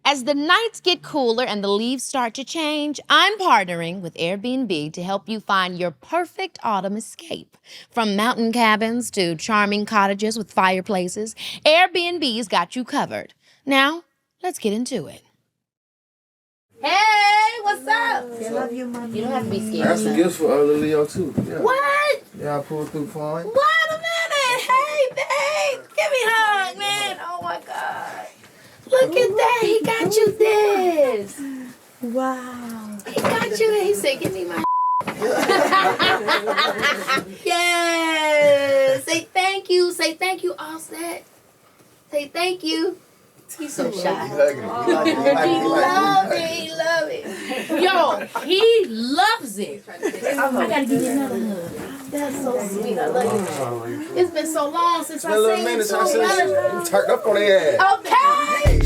As the nights get cooler and the leaves start to change, I'm partnering with Airbnb to help you find your perfect autumn escape. From mountain cabins to charming cottages with fireplaces, Airbnb's got you covered. Now, let's get into it. Hey, what's up? I love you, Mommy. You don't have to be scared. I got some gifts for Leo, too. Yeah. What? Yeah, I pulled through for him. Wait a minute. Hey, babe. Give me a hug, man. Oh, my God. Look at that. He got you this. Wow. He got you this. He said, give me my Yes. Say thank you. Say thank you, Offset. Say thank you. He's so shy. He love it. He love it. Yo, he loves it. I gotta give you another hug. That's so sweet. I love you. It's been so long since I seen you. So You turned up on their ass. okay.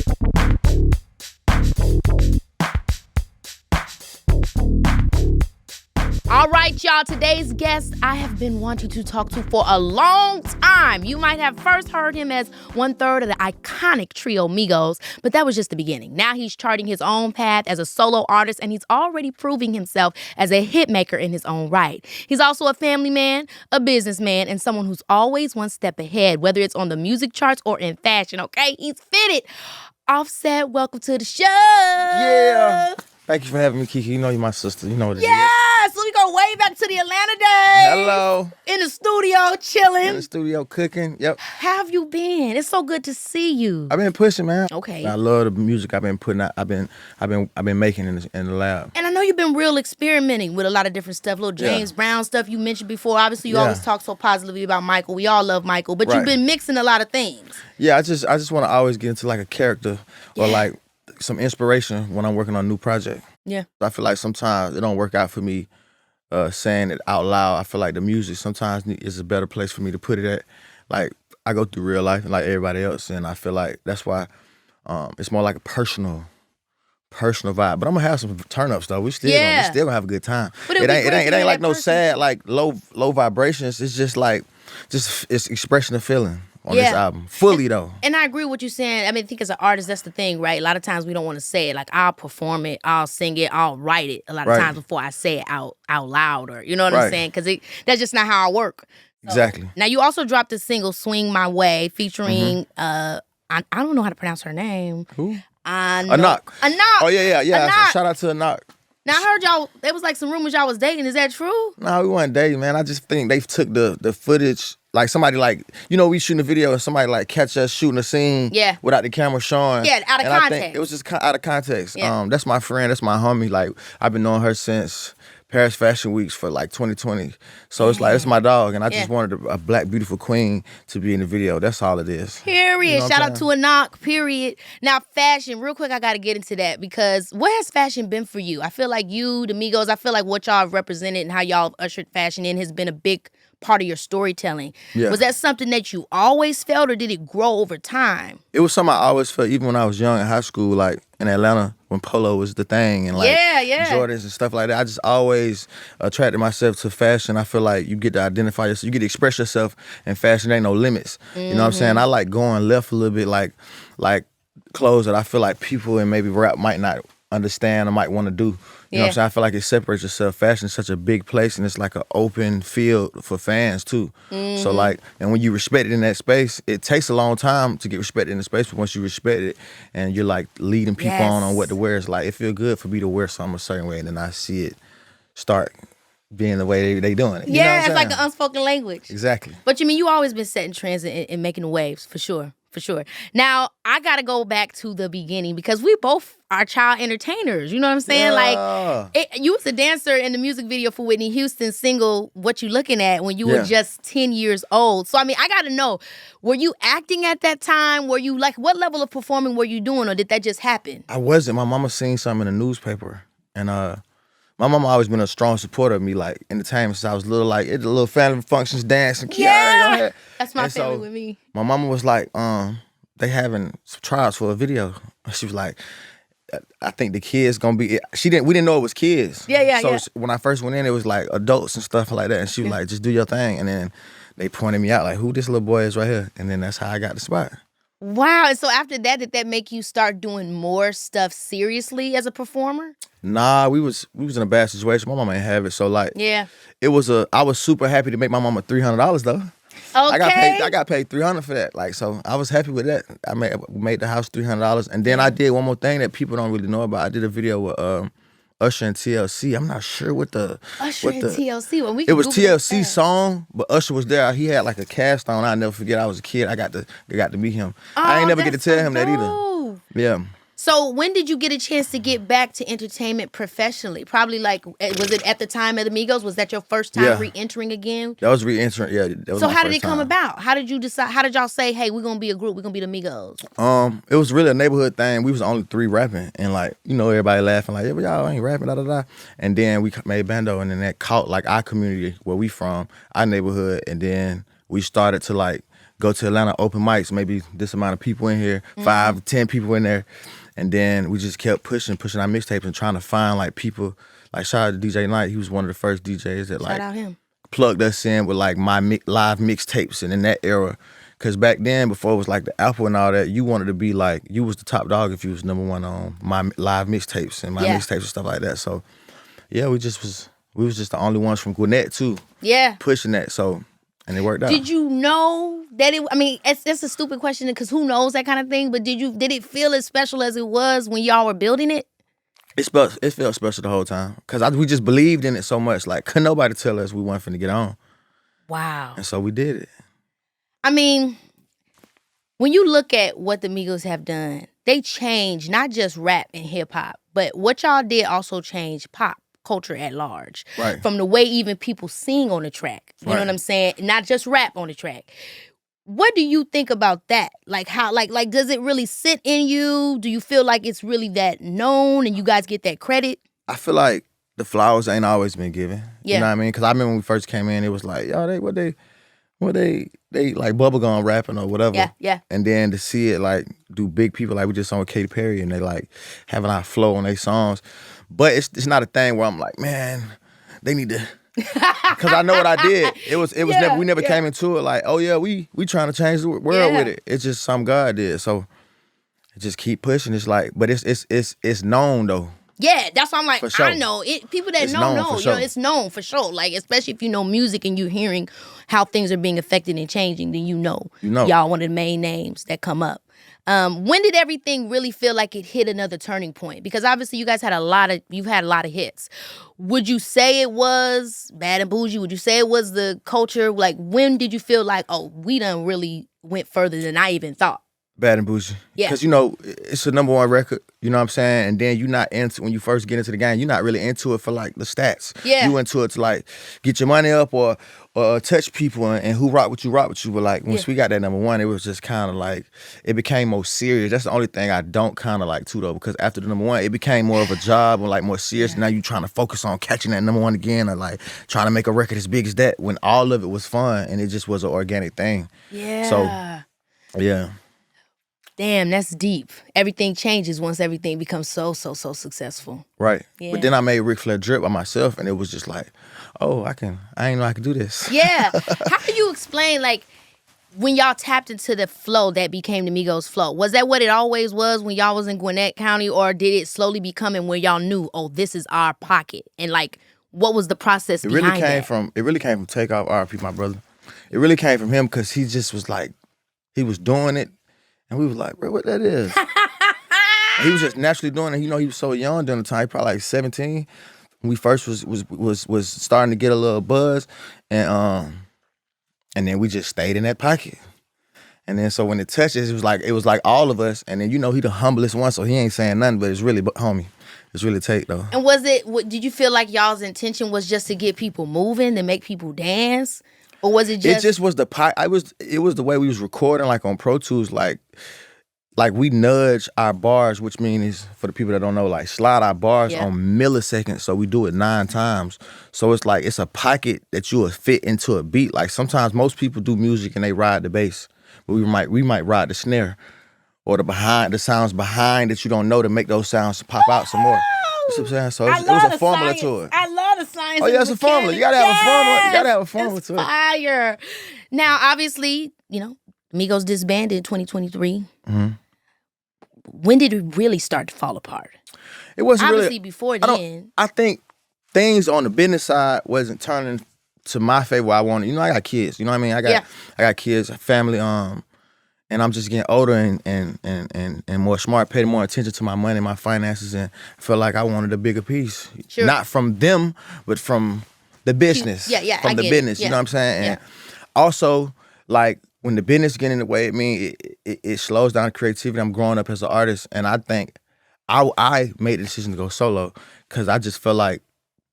All right, y'all, today's guest I have been wanting to talk to for a long time. You might have first heard him as 1/3 of the iconic trio Migos, but that was just the beginning. Now he's charting his own path as a solo artist, and he's already proving himself as a hit maker in his own right. He's also a family man, a businessman, and someone who's always one step ahead, whether it's on the music charts or in fashion, okay? He's fitted. Offset, welcome to the show. Yeah. Thank you for having me, Keke. You know you're my sister. You know what it is. Yeah, so we go way back to the Atlanta days. Hello. In the studio, chilling. In the studio cooking. Yep. How have you been? It's so good to see you. I've been pushing, man. Okay. I love the music I've been putting out. I've been making in the lab. And I know you've been real experimenting with a lot of different stuff. Little James Brown stuff you mentioned before. Obviously, you always talk so positively about Michael. We all love Michael, but you've been mixing a lot of things. Yeah, I just want to always get into like a character or like some inspiration when I'm working on a new project. Yeah. I feel like sometimes it don't work out for me saying it out loud. I feel like the music sometimes is a better place for me to put it at. Like, I go through real life like everybody else, and I feel like that's why it's more like a personal vibe. But I'm gonna have some turn-ups though. We still gonna have a good time. But it ain't like no sad, like low vibrations. It's just like it's expression of feeling on this album. Fully though. And I agree with what you're saying. I mean, I think as an artist, that's the thing, right? A lot of times we don't want to say it. Like, I'll perform it, I'll sing it, I'll write it a lot of times before I say it out loud, or you know what I'm saying? Because that's just not how I work. So, exactly. Now, you also dropped the single "Swing My Way" featuring I don't know how to pronounce her name. Who? Anak. Oh yeah. Anak. Shout out to Anak. Now, I heard y'all, there was like some rumors y'all was dating. Is that true? No, we weren't dating, man. I just think they took the footage. Like somebody we shooting a video and somebody like catch us shooting a scene without the camera showing. Yeah, out of and context. I think it was just out of context. Yeah. That's my friend, that's my homie. Like, I've been knowing her since Paris Fashion Weeks for like 2020. So it's like, it's my dog, and I just wanted a black, beautiful queen to be in the video. That's all it is. Period. You know Shout out to Anak, period. Now, fashion, real quick, I got to get into that because what has fashion been for you? I feel like you, the Migos, I feel like what y'all have represented and how y'all have ushered fashion in has been a big part of your storytelling. Yeah. Was that something that you always felt, or did it grow over time? It was something I always felt, even when I was young in high school, like in Atlanta, when polo was the thing, and like Jordans and stuff like that. I just always attracted myself to fashion. I feel like you get to identify yourself, you get to express yourself in fashion. There ain't no limits. You know what I'm saying? I like going left a little bit, like clothes that I feel like people in maybe rap might not understand or might want to do. You know what I'm saying? I feel like it separates yourself. Fashion is such a big place, and it's like an open field for fans too. So like, and when you respect it in that space, it takes a long time to get respected in the space, but once you respect it and you're like leading people on what to wear, it's like, it feel good for me to wear something a certain way, and then I see it start being the way they doing it. You know what I'm It's like an unspoken language. Exactly. But you mean, you always been setting trends and making the waves, for sure. For sure. Now, I got to go back to the beginning because we both are child entertainers. You know what I'm saying? Yeah. Like, you was a dancer in the music video for Whitney Houston's single, What You Looking At, when you were just 10 years old. So, I mean, I got to know, were you acting at that time? Were you, like, what level of performing were you doing, or did that just happen? I wasn't. My mama seen something in the newspaper, and my mama always been a strong supporter of me, like, entertainment since I was little, like, at the little family functions, dancing. Yeah, that's my family with me. My mama was like, they having some trials for a video. She was like, I think the kids gonna be. We didn't know it was kids. So when I first went in, it was like adults and stuff like that. And she was like, just do your thing. And then they pointed me out like, who this little boy is right here. And then that's how I got the spot. Wow. And so after that, did that make you start doing more stuff seriously as a performer? Nah, we was in a bad situation. My mama ain't have it, so like, Yeah. I was super happy to make my mama $300 though. Okay. I got paid $300 for that. Like, so I was happy with that. I made the house $300, and then I did one more thing that people don't really know about. I did a video with Usher and TLC. I'm not sure what the TLC. Well, it was TLC song, but Usher was there. He had like a cast on. I'll never forget. I was a kid. I got to meet him. I ain't never get to tell him that either. Yeah. So when did you get a chance to get back to entertainment professionally? Probably like, was it at the time of the Migos? Was that your first time re-entering again? That was re-entering, yeah. That was so my how did first it come time. about? How did you decide? How did y'all say, hey, we're going to be a group. We're going to be the Migos? It was really a neighborhood thing. We was the only 3 rapping. And like, everybody laughing like, yeah, but y'all ain't rapping, da-da-da. And then we made Bando, and then that caught like our community where we from, our neighborhood. And then we started to like go to Atlanta open mics, maybe this amount of people in here, 5 to 10 people in there. And then we just kept pushing our mixtapes and trying to find like people. Like shout out to DJ Knight. He was one of the first DJs that like shout out him. Plugged us in with like my live mixtapes. And in that era, because back then before it was like the Apple and all that, you wanted to be like, you was the top dog if you was #1 on my live mixtapes and my mixtapes and stuff like that. So yeah, we was just the only ones from Gwinnett too. Yeah. Pushing that. So and it worked out. Did you know that it? I mean, that's a stupid question because who knows that kind of thing. But did it feel as special as it was when y'all were building it? It felt special the whole time because we just believed in it so much. Like, couldn't nobody tell us we weren't finna get on. Wow. And so we did it. I mean, when you look at what the Migos have done, they changed not just rap and hip hop, but what y'all did also changed pop culture at large. Right. From the way even people sing on the track. You know what I'm saying? Not just rap on the track. What do you think about that? Like how like does it really sit in you? Do you feel like it's really that known and you guys get that credit? I feel like the flowers ain't always been given. Yeah. You know what I mean? Because I remember when we first came in, it was like, yo, they like bubblegum rapping or whatever. Yeah, yeah. And then to see it like do big people like we just saw with Katy Perry and they like having our flow on their songs. But it's not a thing where I'm like, man, they need to. Because I know what I did. It was never we never came into it like, oh yeah, we trying to change the world with it. It's just something God did. So just keep pushing. It's like, but it's known though. Yeah, that's why I'm like, sure. I know it. People that It's know, known for sure. it's known for sure. Like, especially if you know music and you're hearing how things are being affected and changing, then you know. Y'all one of the main names that come up. When did everything really feel like it hit another turning point? Because obviously you guys had you've had a lot of hits. Would you say it was Bad and Bougie? Would you say it was the culture? Like, when did you feel like, oh, we done really went further than I even thought? Bad and Bougie. Yeah. Because, it's a #1 record, you know what I'm saying? And then you're not into, when you first get into the game, you're not really into it for, like, the stats. Yeah. You into it to, like, get your money up or touch people and who rock with you. But, like, once we got that #1, it was just kind of, like, it became more serious. That's the only thing I don't kind of like, too, though, because after the #1, it became more of a job and, like, more serious. Now you trying to focus on catching that #1 again or, like, trying to make a record as big as that when all of it was fun and it just was an organic thing. Yeah. So, yeah. Damn, that's deep. Everything changes once everything becomes so successful. Right. Yeah. But then I made Ric Flair drip by myself and it was just like, oh, I ain't know I could do this. Yeah. How do you explain, like, when y'all tapped into the flow that became the Migos flow? Was that what it always was when y'all was in Gwinnett County, or did it slowly become where y'all knew, oh, this is our pocket? And, like, what was the process behind that? It really came from Takeoff, R.I.P. my brother. It really came from him because he just was like, he was doing it. And we was like, bro, what that is? He was just naturally doing it. He was so young during the time, probably like 17. When we first was starting to get a little buzz. And then we just stayed in that pocket. And then so when it touches, it was like all of us. And then he the humblest one, so he ain't saying nothing, but it's really homie. It's really Tate though. And did you feel like y'all's intention was just to get people moving, to make people dance? Or was it just... It just was it was the way we was recording, like on Pro Tools, like we nudge our bars, which means, for the people that don't know, like slide our bars on milliseconds, so we do it 9 times. So it's like, it's a pocket that you will fit into a beat. Like sometimes most people do music and they ride the bass, but we might ride the snare or the sounds behind that you don't know to make those sounds pop out some more. You see what I'm saying? So it was a formula to it. I love the science. Oh yeah, it's a formula. You gotta have a formula. You gotta have a formula to it. Fire. Now, obviously, Migos disbanded in 2023. When did it really start to fall apart? It wasn't obviously really, before then. I think things on the business side wasn't turning to my favor. I wanted, I got kids. You know what I mean? I got kids, family. And I'm just getting older and more smart, paying more attention to my money, my finances, and I felt like I wanted a bigger piece. Sure. Not from them, but from the business. From the business. You know what I'm saying? And also, like, when the business get in the way, it slows down creativity. I'm growing up as an artist, and I think I made the decision to go solo because I just felt like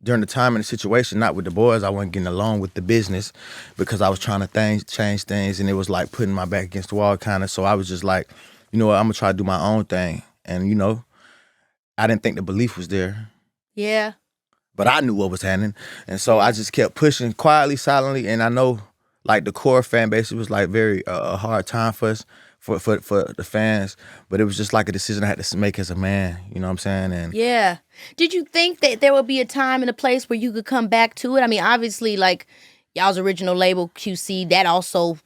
during the time and the situation, not with the boys, I wasn't getting along with the business because I was trying to change things, and it was like putting my back against the wall kind of. So I was just like, you know what, I'm going to try to do my own thing. And, I didn't think the belief was there. Yeah. But I knew what was happening. And so I just kept pushing quietly, silently. And I know, like, the core fan base, it was like very a hard time for us, for the fans. But it was just like a decision I had to make as a man. You know what I'm saying? And yeah. Did you think that there would be a time and a place where you could come back to it? I mean, obviously, like, y'all's original label, QC, that also,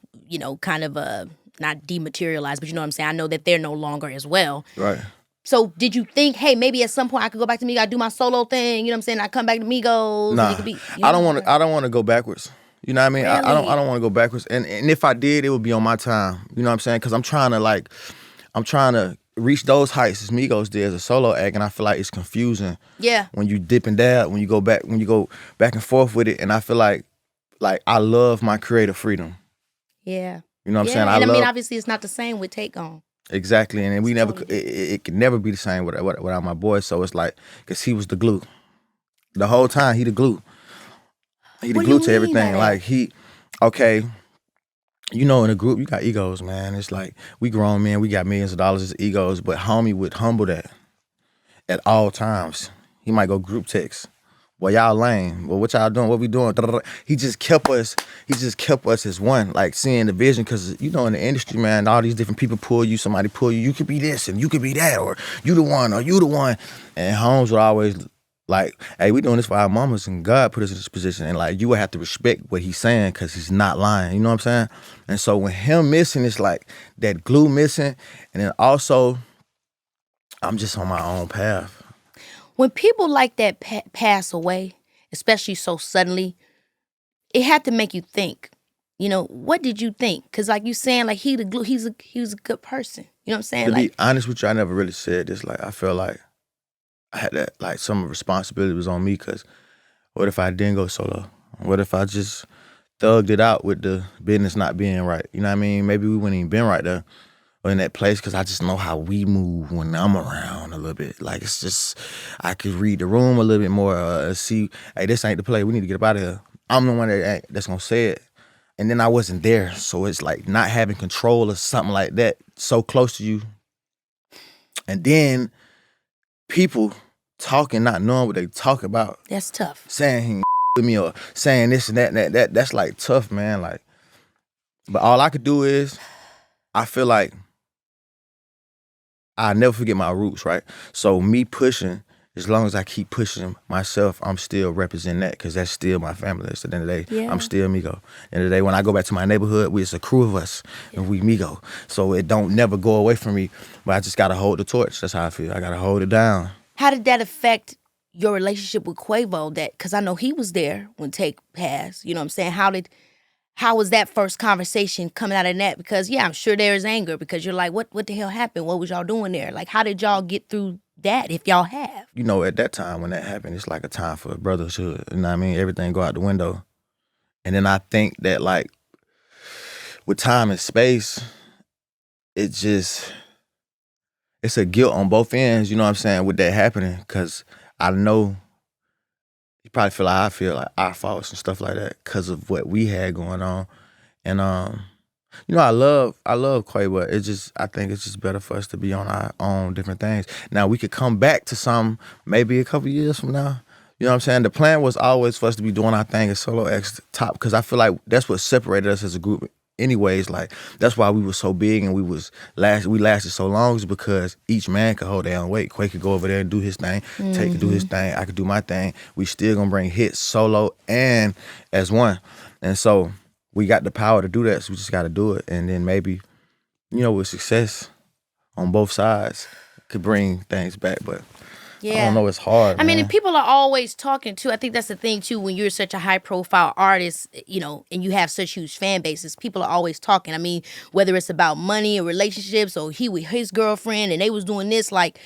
kind of not dematerialized, but you know what I'm saying? I know that they're no longer as well. Right. So did you think, hey, maybe at some point I could go back to Migos, I do my solo thing, you know what I'm saying? I come back to Migos. Nah, and it could be, I don't want to go backwards. You know what I mean? Really? I don't want to go backwards. And if I did, it would be on my time. You know what I'm saying? Because I'm trying to reach those heights as Migos did as a solo act, and I feel like it's confusing. Yeah. When you dip and dab, when you go back and forth with it, and I feel like I love my creative freedom. Yeah. You know what I'm saying? And I mean, obviously, it's not the same with Takeoff. Exactly, and we never. It could never be the same without my boy. So it's like, because he was the glue, the whole time. He the glue. He the glue to everything. Like okay. In a group you got egos, man. It's like we grown men, we got millions of dollars as egos, but homie would humble that at all times. He might go group text. Well, y'all lame. Well, what y'all doing? What we doing? He just kept us as one, like seeing the vision. Because, in the industry, man, all these different people pull you. Somebody pull you. You could be this and you could be that, or you the one, or you the one. And Holmes would always like, hey, we doing this for our mamas, and God put us in this position. And like, you would have to respect what he's saying because he's not lying. You know what I'm saying? And so when him missing, it's like that glue missing. And then also, I'm just on my own path. When people like that pass away, especially so suddenly, it had to make you think. What did you think? Because like you saying, like he was a good person. You know what I'm saying? To be honest with you, I never really said this. Like I felt like I had that, like some responsibility was on me. Because what if I didn't go solo? What if I just thugged it out with the business not being right? You know what I mean? Maybe we wouldn't even been right there. Or in that place, because I just know how we move when I'm around a little bit. Like, it's just, I could read the room a little bit more, see, hey, this ain't the play, we need to get up out of here. I'm the one that's gonna say it. And then I wasn't there, so it's like not having control of something like that so close to you. And then people talking, not knowing what they talk about. That's tough. Saying he with me or saying this and that, that's like tough, man. Like, but all I could do is, I feel like I never forget my roots, right? So me pushing, as long as I keep pushing myself, I'm still representing that because that's still my family. At the end of the day, I'm still Migo. At the end of the day, when I go back to my neighborhood, it's a crew of us and we Migo. So it don't never go away from me, but I just got to hold the torch. That's how I feel. I got to hold it down. How did that affect your relationship with Quavo? Because I know he was there when Take passed. You know what I'm saying? How was that first conversation coming out of that? Because, I'm sure there is anger because you're like, what the hell happened? What was y'all doing there? Like, how did y'all get through that if y'all have? At that time when that happened, it's like a time for brotherhood. You know what I mean? Everything go out the window. And then I think that, like, with time and space, it's a guilt on both ends, you know what I'm saying, with that happening. Because I know you probably feel like I feel like our faults and stuff like that because of what we had going on. And I love Quavo. I think it's just better for us to be on our own different things. Now we could come back to some maybe a couple years from now. You know what I'm saying? The plan was always for us to be doing our thing as solo acts top because I feel like that's what separated us as a group. Anyways, like that's why we were so big and we lasted so long is because each man could hold their own weight. Quake could go over there and do his thing. Mm-hmm. Take could do his thing. I could do my thing. We still gonna bring hits solo and as one. And so we got the power to do that, so we just got to do it. And then maybe, with success on both sides, could bring things back. But I don't know, it's hard, I mean, man. and people are always talking, too. I think that's the thing, too, when you're such a high-profile artist, and you have such huge fan bases, people are always talking. I mean, whether it's about money or relationships or he with his girlfriend and they was doing this, like,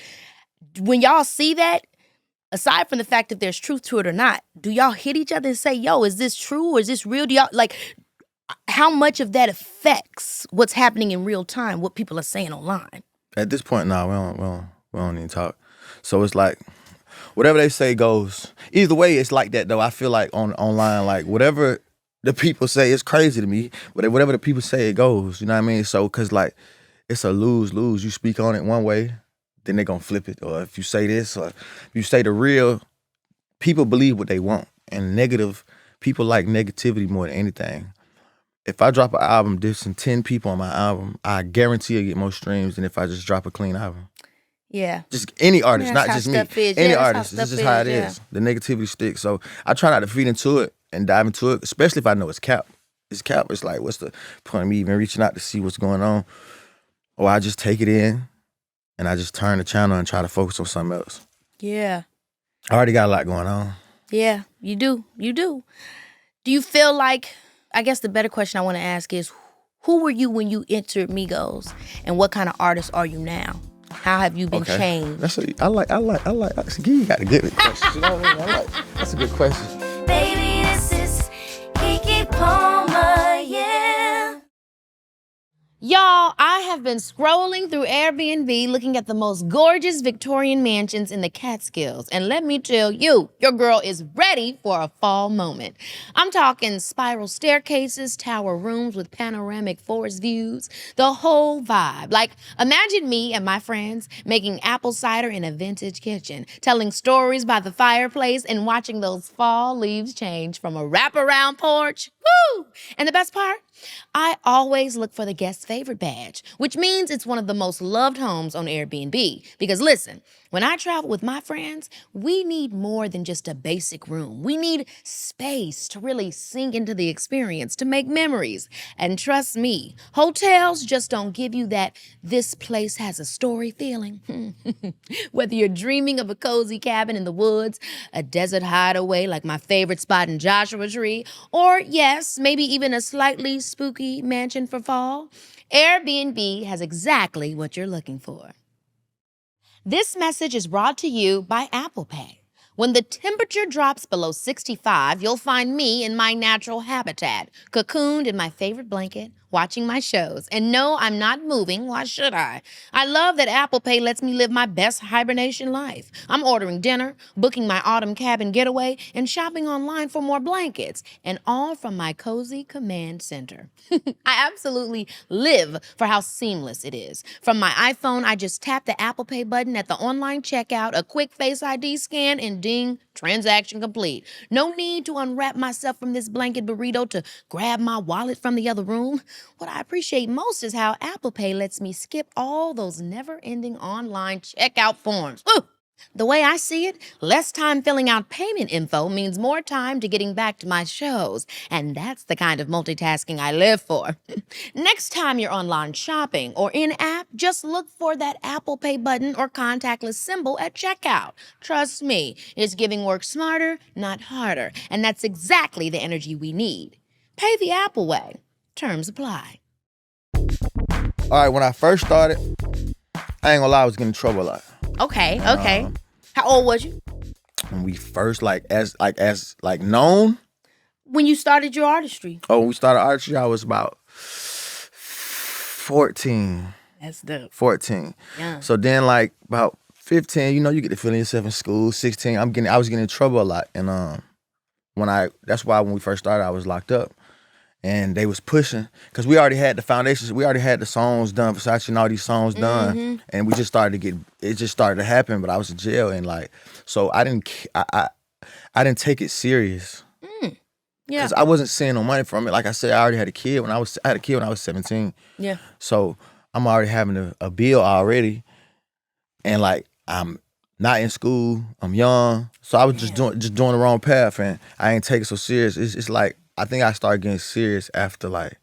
when y'all see that, aside from the fact if there's truth to it or not, do y'all hit each other and say, yo, is this true or is this real? Do y'all, like, how much of that affects what's happening in real time, what people are saying online? At this point, no, we don't even talk. So it's like, whatever they say goes. Either way, it's like that, though. I feel like online, like, whatever the people say, it's crazy to me. But whatever the people say, it goes. You know what I mean? So, because, like, it's a lose-lose. You speak on it one way, then they're going to flip it. Or if you say this, or if you say the real, people believe what they want. And negative, people like negativity more than anything. If I drop an album dissing 10 people on my album, I guarantee I get more streams than if I just drop a clean album. Yeah. Just any artist, not just me. Any artist. This is how it is. The negativity sticks. So I try not to feed into it and dive into it, especially if I know it's cap. It's cap. It's like, what's the point of me even reaching out to see what's going on? Or I just take it in and I just turn the channel and try to focus on something else. Yeah. I already got a lot going on. Yeah, you do. You do. Do you feel like, I guess the better question I want to ask is, who were you when you entered Migos? And what kind of artist are you now? How have you been changed? I like. You got a good question. You know what I mean? That's a good question. Baby, this is Keke Palmer, yeah. Y'all, I have been scrolling through Airbnb looking at the most gorgeous Victorian mansions in the Catskills. And let me tell you, your girl is ready for a fall moment. I'm talking spiral staircases, tower rooms with panoramic forest views, the whole vibe. Like, imagine me and my friends making apple cider in a vintage kitchen, telling stories by the fireplace and watching those fall leaves change from a wraparound porch. Woo! And the best part? I always look for the guest favorite badge, which means it's one of the most loved homes on Airbnb. Because listen, when I travel with my friends, we need more than just a basic room. We need space to really sink into the experience, to make memories. And trust me, hotels just don't give you that this place has a story feeling. Whether you're dreaming of a cozy cabin in the woods, a desert hideaway like my favorite spot in Joshua Tree, or yes, maybe even a slightly spooky mansion for fall, Airbnb has exactly what you're looking for. This message is brought to you by Apple Pay. When the temperature drops below 65, you'll find me in my natural habitat, cocooned in my favorite blanket, watching my shows. And no, I'm not moving. Why should I? I love that Apple Pay lets me live my best hibernation life. I'm ordering dinner, booking my autumn cabin getaway, and shopping online for more blankets, and all from my cozy command center. I absolutely live for how seamless it is. From my iPhone, I just tap the Apple Pay button at the online checkout, a quick Face ID scan, and ding, transaction complete. No need to unwrap myself from this blanket burrito to grab my wallet from the other room. What I appreciate most is how Apple Pay lets me skip all those never-ending online checkout forms. Ooh! The way I see it, less time filling out payment info means more time to getting back to my shows. And that's the kind of multitasking I live for. Next time you're online shopping or in-app, just look for that Apple Pay button or contactless symbol at checkout. Trust me, it's giving work smarter, not harder. And that's exactly the energy we need. Pay the Apple way. Terms apply. All right, when I first started, I ain't gonna lie, I was getting in trouble a lot. Okay. How old was you? When we first as known. When you started your artistry. Oh, when we started artistry, I was about 14. That's dope. 14. Yeah. So then about 15, you get to feeling yourself in school. 16, I was getting in trouble a lot. And that's why when we first started, I was locked up. And they was pushing, because we already had the foundations, we already had the songs done, Versace and all these songs done, and we just started to happen, but I was in jail, and so I didn't take it serious. Yeah. Because I wasn't seeing no money from it. Like I said, I already had a kid I had a kid when I was 17. Yeah. So I'm already having a bill already, and I'm not in school, I'm young, so I was just doing the wrong path, and I ain't take it so serious. It's like, I think I started getting serious after like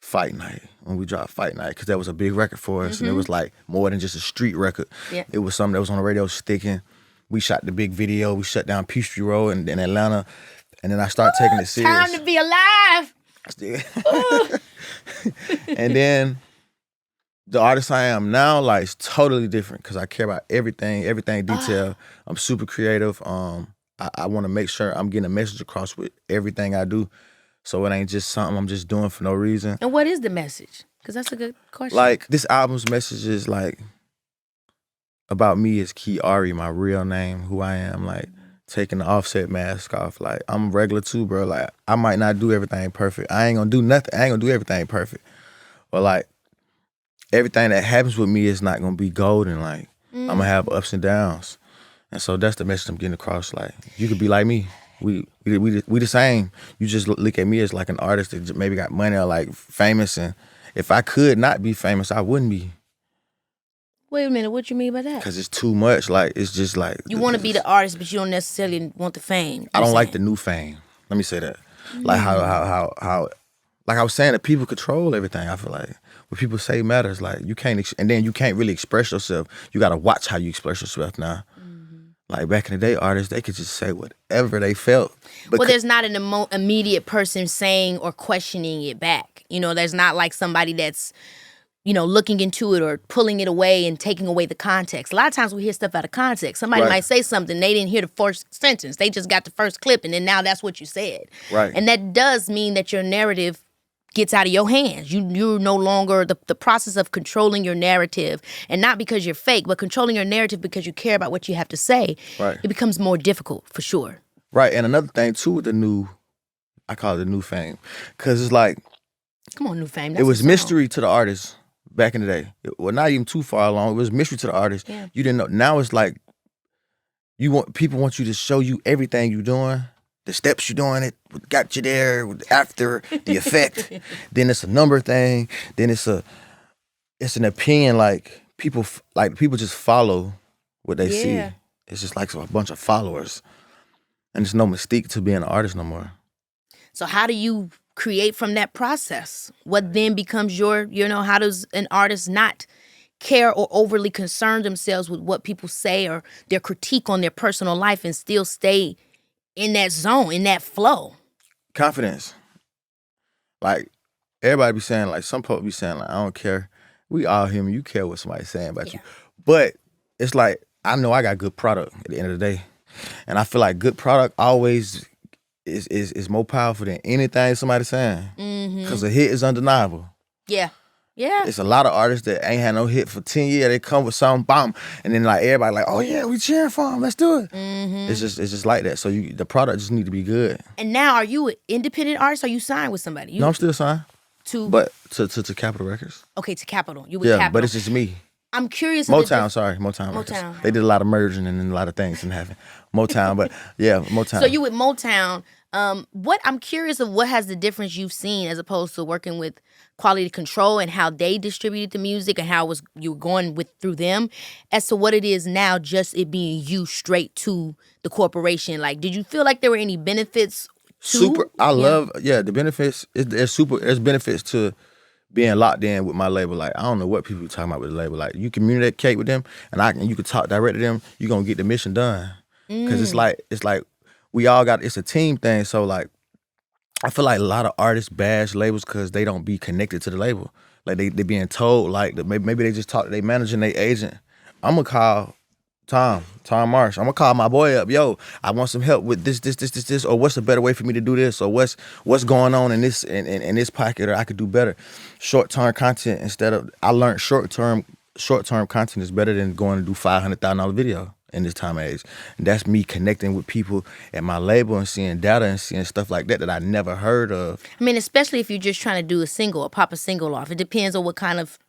Fight Night, when we dropped Fight Night, because that was a big record for us, and it was like more than just a street record. Yeah. It was something that was on the radio sticking. We shot the big video. We shut down Peachtree Road in Atlanta, and then I started taking it serious. Time to be alive. And then the artist I am now, like, is totally different because I care about everything detail. I'm super creative. I want to make sure I'm getting a message across with everything I do. So it ain't just something I'm just doing for no reason. And what is the message? Because that's a good question. Like, this album's message is, like, about me as Key Ari, my real name, who I am, like, taking the Offset mask off. Like, I'm regular too, bro. Like, I might not do everything perfect. I ain't gonna do nothing. I ain't gonna do everything perfect. But, like, everything that happens with me is not gonna be golden. Like, I'm gonna have ups and downs. And so that's the message I'm getting across. Like, you could be like me. We the same. You just look at me as like an artist that maybe got money or like famous, and if I could not be famous, I wouldn't be. Wait a minute, what you mean by that? Because it's too much. Like, it's just like... You want to be the artist, but you don't necessarily want the fame. I don't like the new fame. Let me say that. Like how like I was saying, that people control everything. I feel like what people say matters. Like, you can't, and then you can't really express yourself. You got to watch how you express yourself now. Like, back in the day, artists, they could just say whatever they felt. Well, there's not an immediate person saying or questioning it back. You know, there's not like somebody that's, you know, looking into it or pulling it away and taking away the context. A lot of times we hear stuff out of context. Somebody might say something, they didn't hear the first sentence. They just got the first clip, and then now that's what you said. Right. And that does mean that your narrative gets out of your hands. You're no longer, the process of controlling your narrative, and not because you're fake, but controlling your narrative because you care about what you have to say, it becomes more difficult, for sure. Right, and another thing, too, with the new, I call it the new fame, because it's like... Come on, new fame. That's it was mystery to the artist back in the day. Well, not even too far along. It was mystery to the artist. Yeah. You didn't know. Now it's like, people want you to show you everything you're doing, the steps you're doing, it got you there, after the effect. Then it's a number thing. Then it's an opinion. Like, people just follow what they see. It's just like a bunch of followers, and there's no mystique to being an artist no more. So how do you create from that process? What then becomes your, how does an artist not care or overly concern themselves with what people say or their critique on their personal life and still stay in that zone, in that flow? Confidence. Like, everybody be saying, like, some folks be saying, like, I don't care. We all human. You care what somebody's saying about you. But it's like, I know I got good product at the end of the day. And I feel like good product always is more powerful than anything somebody's saying. Because a hit is undeniable. Yeah. It's a lot of artists that ain't had no hit for 10 years. They come with some bomb, and then like everybody like, oh yeah, we cheering for him. Let's do it. It's just like that. So the product just need to be good. And now, are you an independent artist? Or are you signed with somebody? No, I'm still signed. But to Capitol Records. Okay, to Capitol. You with Capitol. But it's just me. I'm curious. Motown Records. They did a lot of merging and a lot of things didn't happen. Motown, but yeah, Motown. So you with Motown. I'm curious of what has the difference you've seen as opposed to working with Quality Control and how they distributed the music and how you were going through them, as to what it is now, just it being you straight to the corporation. Like, did you feel like there were any benefits? I love the benefits. There's benefits to being locked in with my label. Like, I don't know what people are talking about with the label. Like, you communicate with them, and you can talk direct to them. You're gonna get the mission done. Because it's like we all it's a team thing. So like, I feel like a lot of artists bash labels because they don't be connected to the label. Like, they being told, like, maybe they just talk to their manager and their agent. I'm gonna call Tom Marsh. I'm gonna call my boy up. Yo, I want some help with this, or what's a better way for me to do this, or what's going on in this in this pocket, or I could do better. Short-term content I learned short-term content is better than going to do $500,000 video in this time and age. And that's me connecting with people at my label and seeing data and seeing stuff like that I never heard of. I mean, especially if you're just trying to do a single or pop a single off. It depends on what kind of,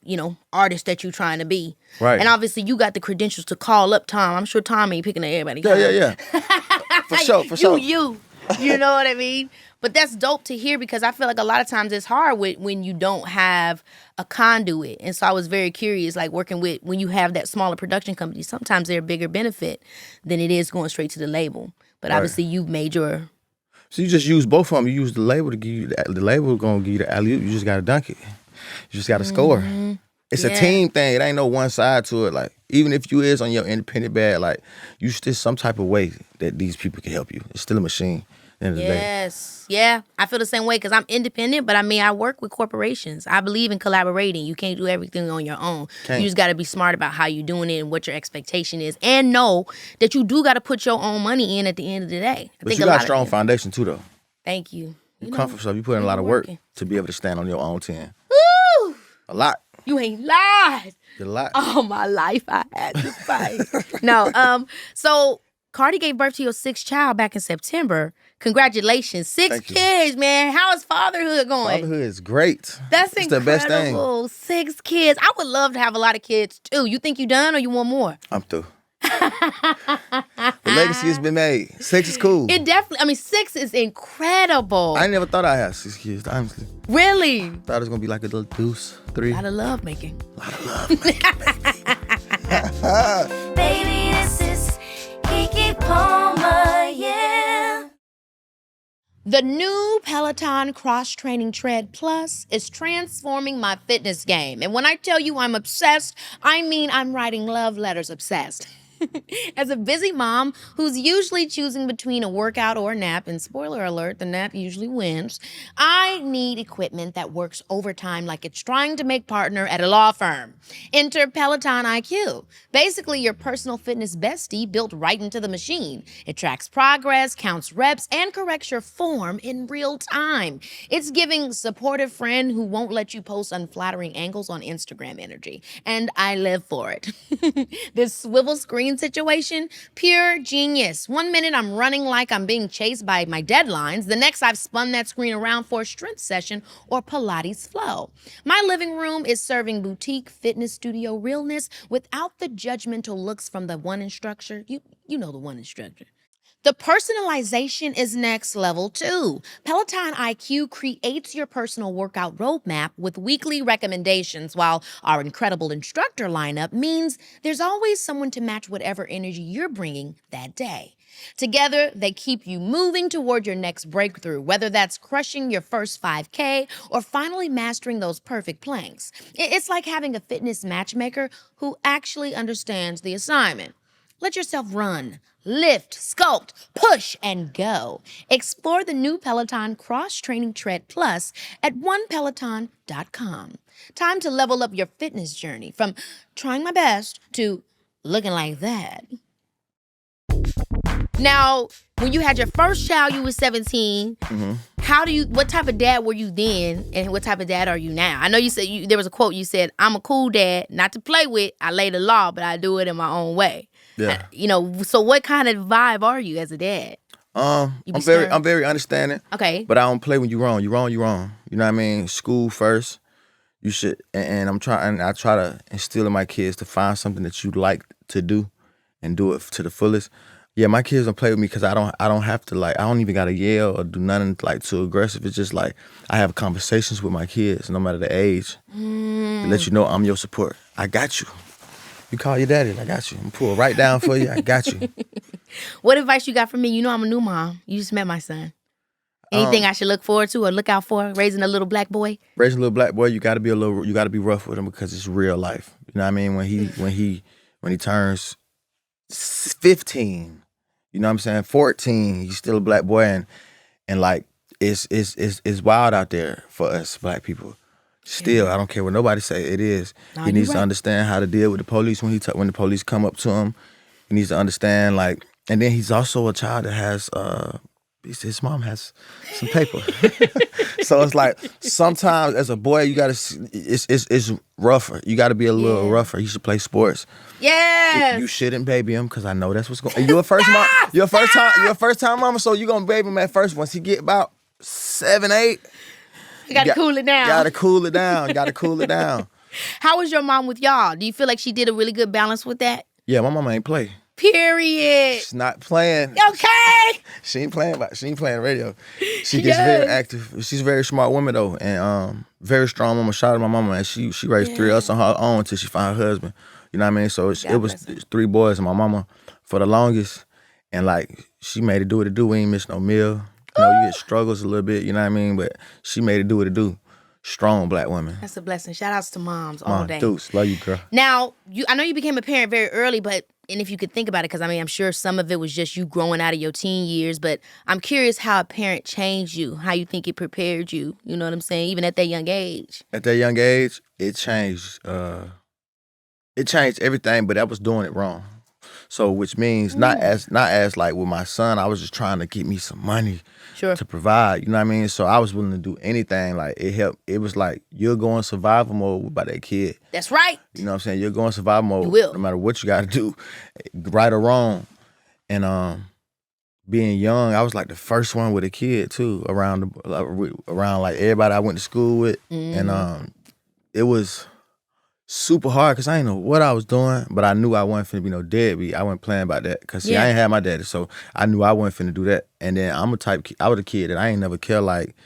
artist that you're trying to be. Right. And obviously you got the credentials to call up Tom. I'm sure Tom ain't picking up everybody. Yeah. For sure. You know what I mean? But that's dope to hear, because I feel like a lot of times it's hard when you don't have a conduit. And so I was very curious, like, working with, when you have that smaller production company, sometimes they're a bigger benefit than it is going straight to the label. But obviously you've made your So you just use both of them. You use the label to give you the label gonna give you the alley-oop. You just gotta dunk it. You just gotta score. It's a team thing. It ain't no one side to it. Like, even if you is on your independent bag, like, you still some type of way that these people can help you. It's still a machine at the end of the day. Yes. Yeah. I feel the same way because I'm independent, but I mean, I work with corporations. I believe in collaborating. You can't do everything on your own. You just got to be smart about how you're doing it and what your expectation is, and know that you do got to put your own money in at the end of the day. But you got a strong foundation, too, though. Thank you. You come from stuff. You put in a lot of work to be able to stand on your own 10. Woo! A lot. You ain't lied. A lot. All my life I had to fight. No, so Cardi gave birth to your 6th child back in September. Congratulations. 6 kids, man. How is fatherhood going? Fatherhood is great. That's it's incredible. The best thing. 6 kids. I would love to have a lot of kids, too. You think you done or you want more? I'm through. The legacy has been made. 6 is cool. It definitely, I mean, 6 is incredible. I never thought I'd have 6 kids, honestly. Really? Thought it was going to be like a little deuce, 3. A lot of love making. A lot of love making, baby. Baby, this is Keke Palmer, yeah. The new Peloton cross-training Tread Plus is transforming my fitness game. And when I tell you I'm obsessed, I mean I'm writing love letters obsessed. As a busy mom who's usually choosing between a workout or a nap, and spoiler alert, the nap usually wins, I need equipment that works overtime like it's trying to make partner at a law firm. Enter Peloton IQ. Basically, your personal fitness bestie built right into the machine. It tracks progress, counts reps, and corrects your form in real time. It's giving supportive friend who won't let you post unflattering angles on Instagram energy. And I live for it. This swivel screen situation, pure genius. 1 minute I'm running like I'm being chased by my deadlines. The next I've spun that screen around for a strength session or Pilates flow. My living room is serving boutique fitness studio realness without the judgmental looks from the one instructor. You know the one instructor. The personalization is next level too. Peloton IQ creates your personal workout roadmap with weekly recommendations, while our incredible instructor lineup means there's always someone to match whatever energy you're bringing that day. Together, they keep you moving toward your next breakthrough, whether that's crushing your first 5K or finally mastering those perfect planks. It's like having a fitness matchmaker who actually understands the assignment. Let yourself run, lift, sculpt, push, and go. Explore the new Peloton Cross-Training Tread Plus at onepeloton.com. Time to level up your fitness journey from trying my best to looking like that. Now, when you had your first child, you were 17. What type of dad were you then, and what type of dad are you now? I know you said, there was a quote, you said, I'm a cool dad, not to play with. I lay the law, but I do it in my own way. Yeah. So what kind of vibe are you as a dad? I'm very understanding. Okay. But I don't play when you're wrong. You're wrong, you're wrong. You know what I mean? School first. You should, and I try to instill in my kids to find something that you like to do and do it to the fullest. Yeah, my kids don't play with me because I don't have to, like, I don't even gotta yell or do nothing like too aggressive. It's just like I have conversations with my kids, no matter the age, to let you know I'm your support. I got you. You call your daddy, I got you. I'm pull it right down for you. I got you. What advice you got for me? You know I'm a new mom. You just met my son. Anything I should look forward to or look out for raising a little black boy? Raising a little black boy, you gotta be rough with him because it's real life. You know what I mean? When he turns 15, you know what I'm saying, 14, he's still a black boy, and like it's wild out there for us black people. Still, I don't care what nobody say. It is. He needs to understand how to deal with the police when the police come up to him. He needs to understand, like, and then he's also a child that has his mom has some paper. So it's like sometimes as a boy you gotta it's rougher. You gotta be a little rougher. You should play sports. Yeah. You shouldn't baby him because I know that's what's going. You're a first mom. You're a first time mama, so you gonna baby him at first. Once he get about 7, 8. You gotta cool it down. Gotta cool it down. How was your mom with y'all? Do you feel like she did a really good balance with that? Yeah, my mama ain't play. Period. She's not playing. Okay. She ain't playing radio. She gets very active. She's a very smart woman though, and very strong woman. Shout out to my mama, and she raised 3 of us on her own until she found her husband. You know what I mean? So it was 3 boys and my mama for the longest, and like she made it do what it do. We ain't miss no meal. You know, you get struggles a little bit, you know what I mean? But she made it do what it do. Strong Black woman. That's a blessing. Shout outs to moms all day. Deuce, love you, girl. Now, I know you became a parent very early, and if you could think about it, because I mean, I'm sure some of it was just you growing out of your teen years, but I'm curious how a parent changed you, how you think it prepared you, you know what I'm saying, even at that young age. At that young age, it changed. It changed everything, but I was doing it wrong. So, which means not as like with my son, I was just trying to get me some money to provide. You know what I mean? So I was willing to do anything. Like it helped. It was like you're going survival mode by that kid. That's right. You know what I'm saying? You're going survival mode. You will. No matter what you got to do, right or wrong. And being young, I was like the first one with a kid too around like everybody I went to school with, and it was super hard because I didn't know what I was doing, but I knew I wasn't finna be no deadbeat. I wasn't playing about that because I ain't had my daddy, so I knew I wasn't finna do that. And then I was a kid that I ain't never care. Like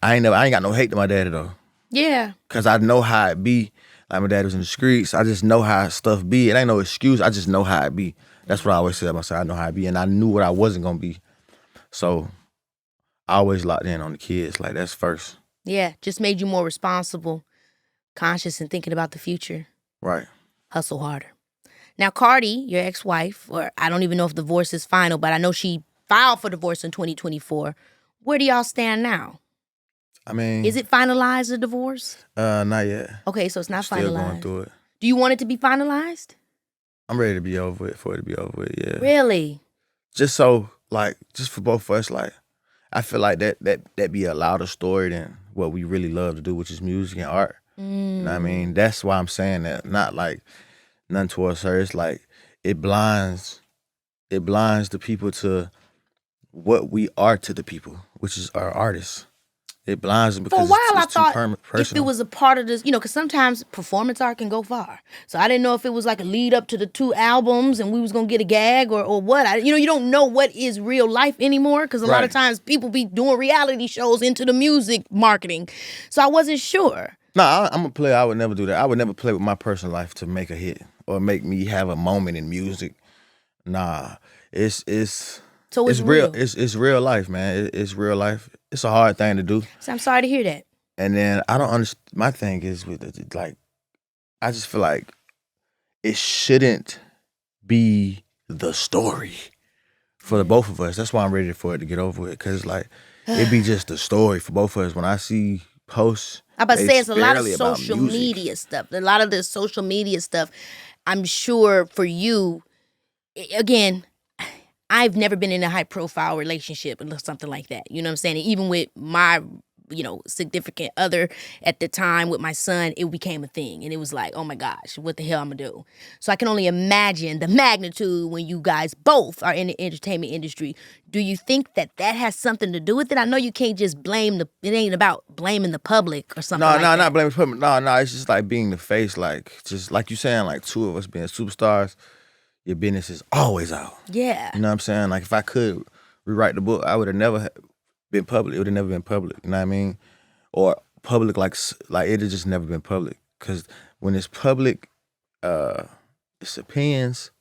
I ain't got no hate to my daddy though. Yeah. Cause I know how it be. Like my dad was in the streets. I just know how stuff be. It ain't no excuse. I just know how it be. That's what I always said myself. I know how it be, and I knew what I wasn't gonna be. So I always locked in on the kids. Like that's first. Yeah, just made you more responsible, conscious, and thinking about the future. Right. Hustle harder. Now, Cardi, your ex-wife, or I don't even know if divorce is final, but I know she filed for divorce in 2024. Where do y'all stand now? I mean, is it finalized, the divorce? Not yet. Okay, so it's not finalized. Still going through it. Do you want it to be finalized? I'm ready to be over it, for it to be over with, yeah. Really? Just so, like, just for both of us, like, I feel like that be a louder story than what we really love to do, which is music and art. You know what I mean? That's why I'm saying that. Not like nothing towards her. It's like it blinds the people to what we are to the people, which is our artists. It blinds them because for a while it's I too thought personal. if it was a part of this, because sometimes performance art can go far. So I didn't know if it was like a lead up to the 2 albums and we was going to get a gag or what. You don't know what is real life anymore because a lot of times people be doing reality shows into the music marketing. So I wasn't sure. No, I'm a player. I would never do that. I would never play with my personal life to make a hit or make me have a moment in music. Nah, it's real. It's real life, man. It's real life. It's a hard thing to do. So I'm sorry to hear that. And then I don't understand. My thing is with it, like, I just feel like it shouldn't be the story for the both of us. That's why I'm ready for it to get over with. Cause like it be just the story for both of us. When I see posts, I'm about to say it's a lot of social media stuff. A lot of the social media stuff. I'm sure for you, again, I've never been in a high-profile relationship or something like that. You know what I'm saying? And even with my, significant other at the time with my son, it became a thing. And it was like, oh my gosh, what the hell I'm going to do? So I can only imagine the magnitude when you guys both are in the entertainment industry. Do you think that has something to do with it? I know you can't just blame it ain't about blaming the public or something like that. No, not blaming the public. No, it's just like being the face. Like, just like you saying, like 2 of us being superstars. Your business is always out. Yeah. You know what I'm saying? Like, if I could rewrite the book, I would have never been public. It would have never been public. You know what I mean? Or public, like it had just never been public. Because when it's public, it's opinions,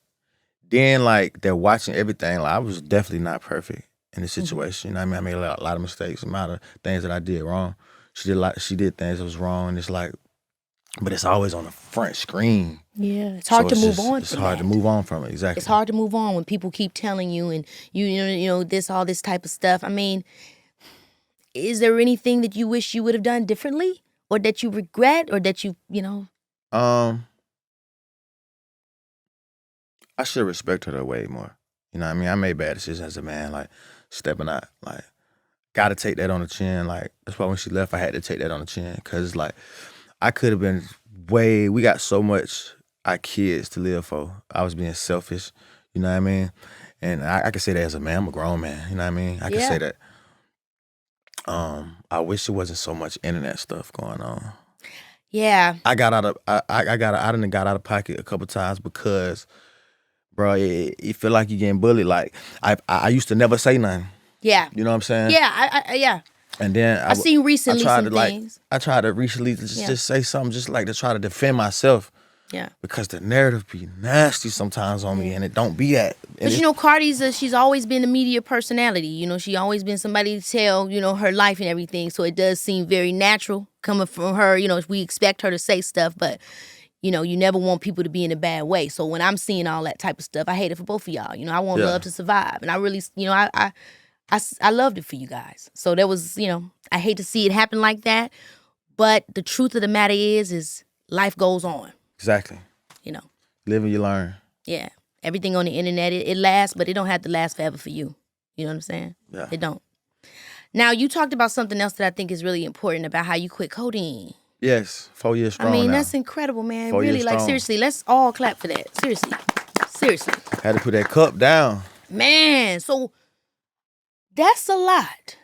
then, like, they're watching everything. Like, I was definitely not perfect in this situation. You know what I mean? I made a lot of mistakes, a lot of things that I did wrong. She did things that was wrong, and it's like, but it's always on the front screen. Yeah, it's hard to move on. It's hard to move on from it. Exactly. It's hard to move on when people keep telling you and all this type of stuff. I mean, is there anything that you wish you would have done differently, or that you regret, or that you? I should have respected her way more. You know what I mean? I made bad decisions as a man, like stepping out, like gotta take that on the chin. Like that's why when she left, I had to take that on the chin because like. I could have been we got so much our kids to live for. I was being selfish, you know what I mean? And I can say that as a man, I'm a grown man, you know what I mean? I can say that. I wish there wasn't so much internet stuff going on. Yeah. I got out of pocket a couple times because, bro, it feel like you're getting bullied. Like, I used to never say nothing. Yeah. You know what I'm saying? Yeah, yeah. And then I've seen recently some things. I tried to recently just say something, just like to try to defend myself. Yeah. Because the narrative be nasty sometimes on me, and it don't be that. But you know, Cardi's she's always been a media personality. You know, she always been somebody to tell, you know, her life and everything. So it does seem very natural coming from her. You know, we expect her to say stuff, but you know, you never want people to be in a bad way. So when I'm seeing all that type of stuff, I hate it for both of y'all. You know, I want love to survive, and I really, you know, I loved it for you guys. So there was, you know, I hate to see it happen like that, but the truth of the matter is life goes on. Exactly. You know. Live and you learn. Yeah. Everything on the internet, it lasts, but it don't have to last forever for you. You know what I'm saying? Yeah. It don't. Now, you talked about something else that I think is really important about how you quit codeine. Yes. 4 years strong. I mean, now. that's incredible, man. 4 really, years like, strong. seriously, let's all clap for that. Seriously. Had to put that cup down. Man, so that's a lot.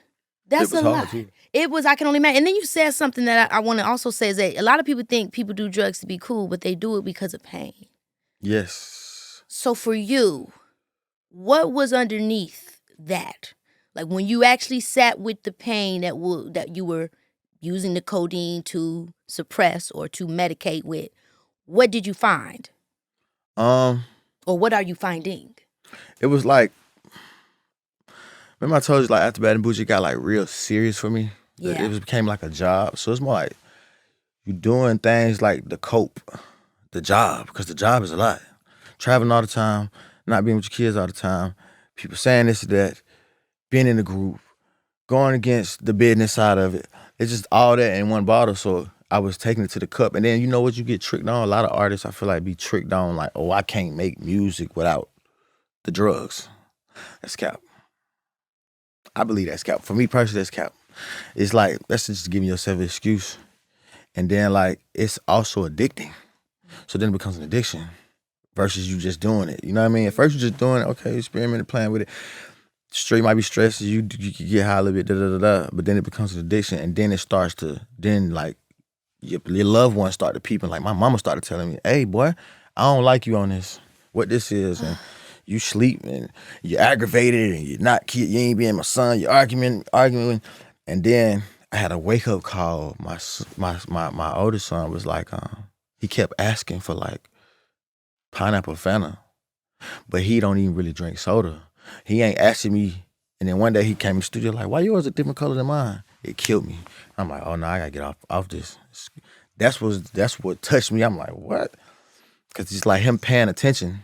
That's a lot. Too. It was, I can only imagine. And then you said something that I want to also say is that a lot of people think people do drugs to be cool, but they do it because of pain. Yes. So for you, what was underneath that? Like when you actually sat with the pain that you were using the codeine to suppress or to medicate with, what did you find? Or what are you finding? It was like, remember I told you like after Bad and Bougie, it got like real serious for me. Yeah. It became like a job. So it's more like you doing things like the cope, the job, because the job is a lot. Traveling all the time, not being with your kids all the time, people saying this or that, being in the group, going against the business side of it. It's just all that in one bottle. So I was taking it to the cup. And then you know what you get tricked on? A lot of artists, I feel like, be tricked on like, oh, I can't make music without the drugs. That's cap. I believe that's cap. For me personally, that's cap. It's like, that's just giving yourself an excuse. And then like, it's also addicting. So then it becomes an addiction versus you just doing it. You know what I mean? At first you're just doing it, okay, experimenting, playing with it. Straight might be stressed, you get high a little bit, but then it becomes an addiction, and then it starts to, then like, your loved ones start to peeping. Like my mama started telling me, hey boy, I don't like you on this, what this is, and you sleep, and you're aggravated, and you're not kid, you ain't being my son, you're arguing, and then I had a wake up call. My oldest son was like, he kept asking for like pineapple Fanta, but he don't even really drink soda. He ain't asking me, and then one day he came in the studio like, why yours a different color than mine? It killed me. I'm like, oh no, I gotta get off this. That's what touched me. I'm like, what? Because it's like him paying attention,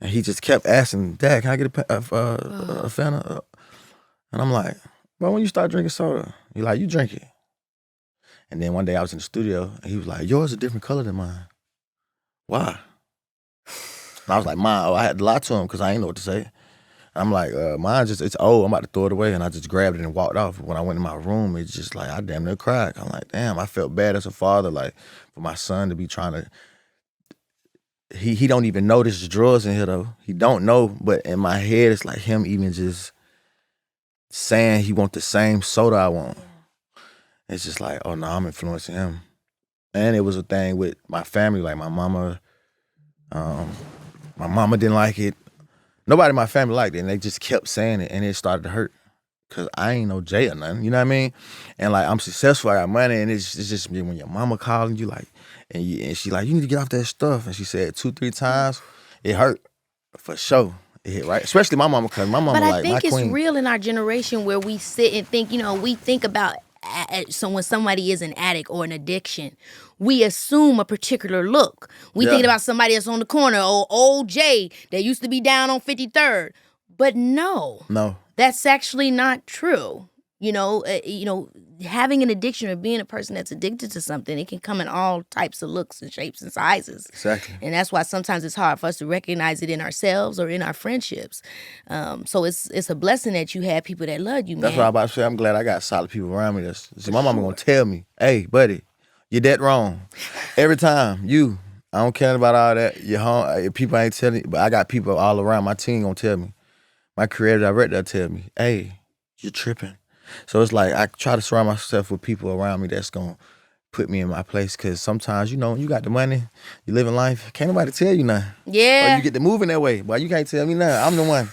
and he just kept asking, Dad, can I get a Fanta? And I'm like, bro, when you start drinking soda? He like, you drink it. And then one day I was in the studio, and he was like, yours a different color than mine. Why? And I was like, mine. Oh, I had to lie to him because I ain't know what to say. I'm like, mine just, it's old. I'm about to throw it away. And I just grabbed it and walked off. When I went in my room, it's just like, I damn near cried. I'm like, damn, I felt bad as a father, like, for my son to be trying to, he don't even know there's drugs in here, though. He don't know, but in my head, it's like him even just saying he want the same soda I want. It's just like, oh, no, I'm influencing him. And it was a thing with my family, like my mama didn't like it. Nobody in my family liked it, and they just kept saying it, and it started to hurt. Because I ain't no Jay or nothing, you know what I mean? And like, I'm successful, I got money, and it's just when your mama calling you, like, and she like, you need to get off that stuff. And she said 2-3 times, it hurt, for sure. It hit right, especially my mama, because my mama like my queen. But I think it's real in our generation where we sit and think, you know, we think about, so when somebody is an addict or an addiction, we assume a particular look. We think about somebody that's on the corner, old Jay that used to be down on 53rd. But no, that's actually not true. You know, having an addiction or being a person that's addicted to something, it can come in all types of looks and shapes and sizes. Exactly. And that's why sometimes it's hard for us to recognize it in ourselves or in our friendships. So it's a blessing that you have people that love you, man. That's what I'm about to say. I'm glad I got solid people around me. See, my mama gonna tell me, hey, buddy, you're that wrong. Every time, I don't care about all that. You're home, people ain't telling you, but I got people all around. My team gonna tell me. My creative director tell me, hey, you're tripping. So it's like I try to surround myself with people around me that's gonna put me in my place, because sometimes, you know, you got the money, you living life, can't nobody tell you nothing. Yeah. Or you get to moving that way, boy, you can't tell me nothing. I'm the one.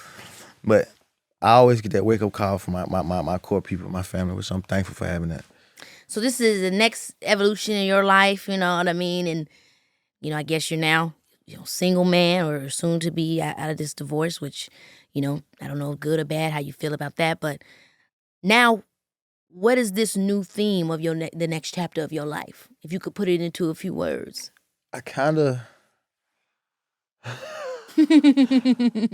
But I always get that wake-up call from my core people, my family, which I'm thankful for having that. So this is the next evolution in your life, you know what I mean? And I guess you're now, single man or soon to be out of this divorce, which, I don't know, good or bad, how you feel about that. But now, what is this new theme of the next chapter of your life? If you could put it into a few words. I kind of... All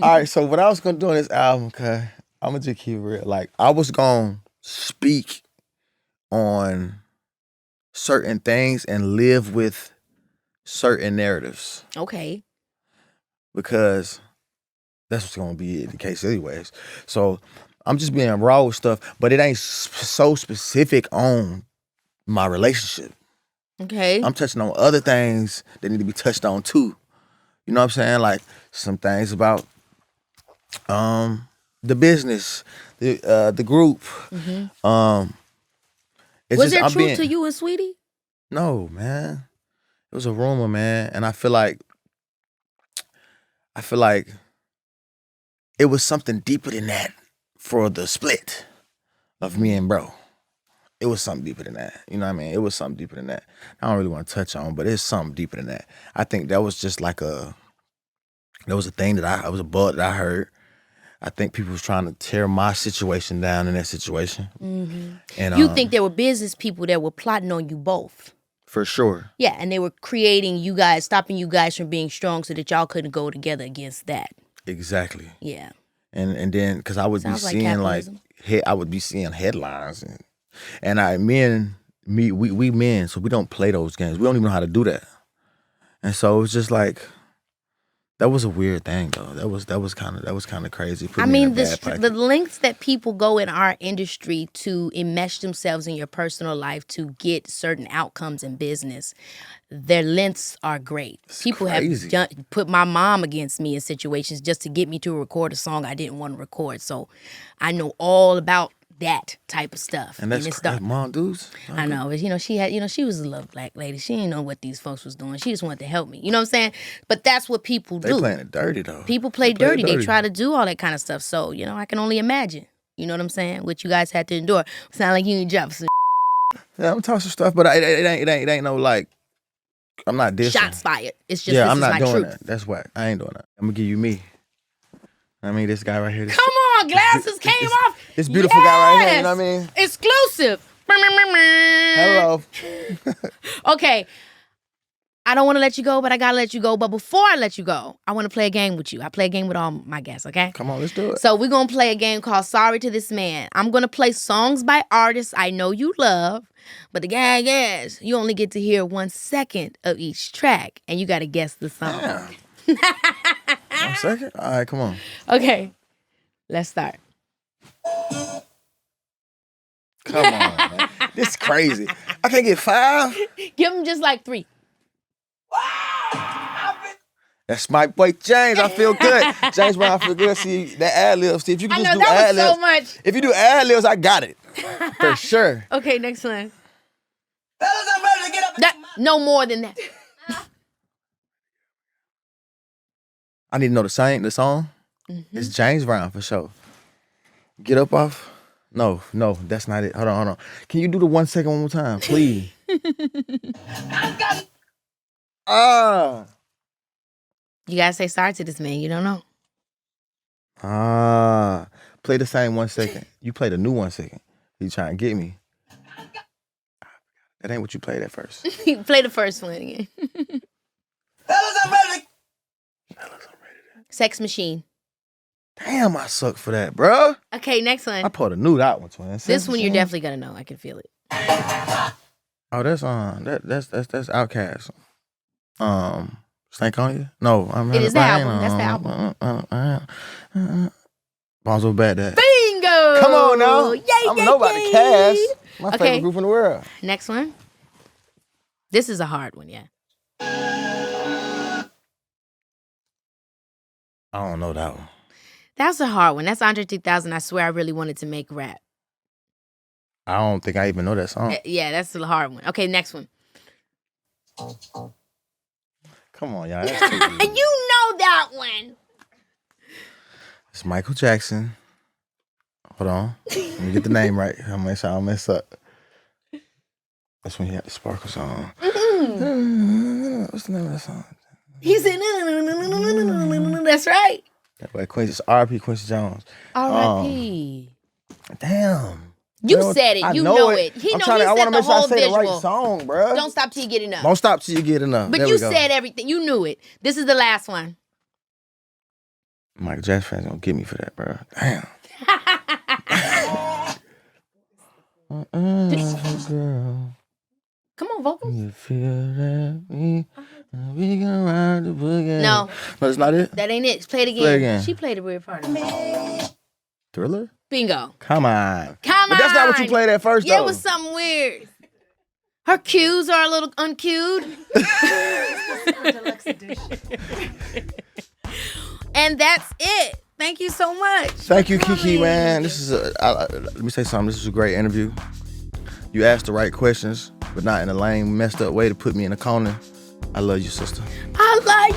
right, so what I was going to do on this album, okay, I'm going to just keep it real. Like, I was going to speak on certain things and live with certain narratives. Okay. Because that's what's going to be the case anyways. So I'm just being raw with stuff, but it ain't so specific on my relationship. Okay. I'm touching on other things that need to be touched on too. You know what I'm saying? Like some things about the business, the group. Mm-hmm. Was there truth to you and Sweetie? No, man. It was a rumor, man, and I feel like it was something deeper than that for the split of me and bro. It was something deeper than that. You know what I mean? It was something deeper than that. I don't really want to touch on, but it's something deeper than that. I think that was just like that was a thing that was a bug that I heard. I think people was trying to tear my situation down in that situation. Mm-hmm. And you think there were business people that were plotting on you both? For sure. Yeah, and they were creating you guys, stopping you guys from being strong so that y'all couldn't go together against that. Exactly. Yeah. And then, because I would Sounds be seeing I would be seeing headlines. We men, so we don't play those games. We don't even know how to do that. And so it was just like, that was a weird thing though. That was kind of crazy. I mean, the lengths that people go in our industry to enmesh themselves in your personal life to get certain outcomes in business, their lengths are great. People crazy. have put my mom against me in situations just to get me to record a song I didn't want to record. So I know all about that type of stuff. And that's mom dudes. I know, but she had, she was a little black lady. She didn't know what these folks was doing. She just wanted to help me. You know what I'm saying? But that's what people do. They playing it dirty though. People play dirty. They try to do all that kind of stuff. So, I can only imagine. You know what I'm saying? What you guys had to endure. Sound like you ain't dropped some. Yeah, I'm talking some stuff, but it ain't no like. I'm not dissing. Shots fired. It's just I'm not doing truth. that. That's whack. I ain't doing that. I'm gonna give you me. I mean, this guy right here. Come on, glasses came off. This beautiful guy right here. You know what I mean? Exclusive. Hello. Okay. I don't want to let you go, but I gotta let you go. But before I let you go, I want to play a game with you. I play a game with all my guests, okay? Come on, let's do it. So we're gonna play a game called Sorry to This Man. I'm gonna play songs by artists I know you love, but the gag is you only get to hear 1 second of each track, and you gotta guess the song. Damn. 1 second? All right, come on. Okay, let's start. Come on, man. This is crazy. I can't get 5? Give him just like 3. That's my boy James. I feel good. James Brown, I feel good. See, that ad-libs. See, if you can just do that ad-libs. was so much. If you do ad-libs, I got it. For sure. Okay, next one. No more than that. I need to know the song. Mm-hmm. It's James Brown for sure. Get up off. No, that's not it. Hold on. Can you do the 1 second one more time, please? You gotta say sorry to this man. You don't know. Play the same 1 second. You play the new 1 second. You trying to get me. That ain't what you played at first. Play the first one again. Fellas, I'm ready. Sex Machine. Damn, I suck for that, bro. Okay, next one. I probably knew that one, twin. This one you're definitely gonna know. I can feel it. Oh, that's Outkast. Stank on You? No, it is the album. That's the album. Bonzo Bad Dad. Bingo! Come on now. Yay, I know about the Cast. My favorite Okay. group in the world. Next one. This is a hard one, yeah. I don't know that one. That's a hard one. That's Andre 3000. I swear I really wanted to make rap. I don't think I even know that song. Yeah, that's a hard one. Okay, next one. Come on, y'all. That's too easy. You know that one. It's Michael Jackson. Hold on. Let me get the name right. I'm gonna make sure I don't mess up. That's when he had the sparkles on. What's the name of that song? He said, that's right. That way, Quincy, R.I.P. Quincy Jones. R.I.P. Damn. You said it. You know it. He said the whole visual. The right song, bro. Don't stop till you get enough. Don't stop till you get enough. But you said everything. You knew it. This is the last one. Michael Jackson fans gonna get me for that, bro. Damn. Girl. Come on, vocals. You feel that me? We can ride the boogie. No, that's not it. That ain't it. Play it again. Play it again. She played a weird part of it. Thriller? Bingo. Come on. But that's not what you played at first, though. Yeah, it was something weird. Her cues are a little uncued. And that's it. Thank you so much. Thank you, Keke, man. This is let me say something. This is a great interview. You asked the right questions, but not in a lame, messed up way to put me in a corner. I love you, sister. I love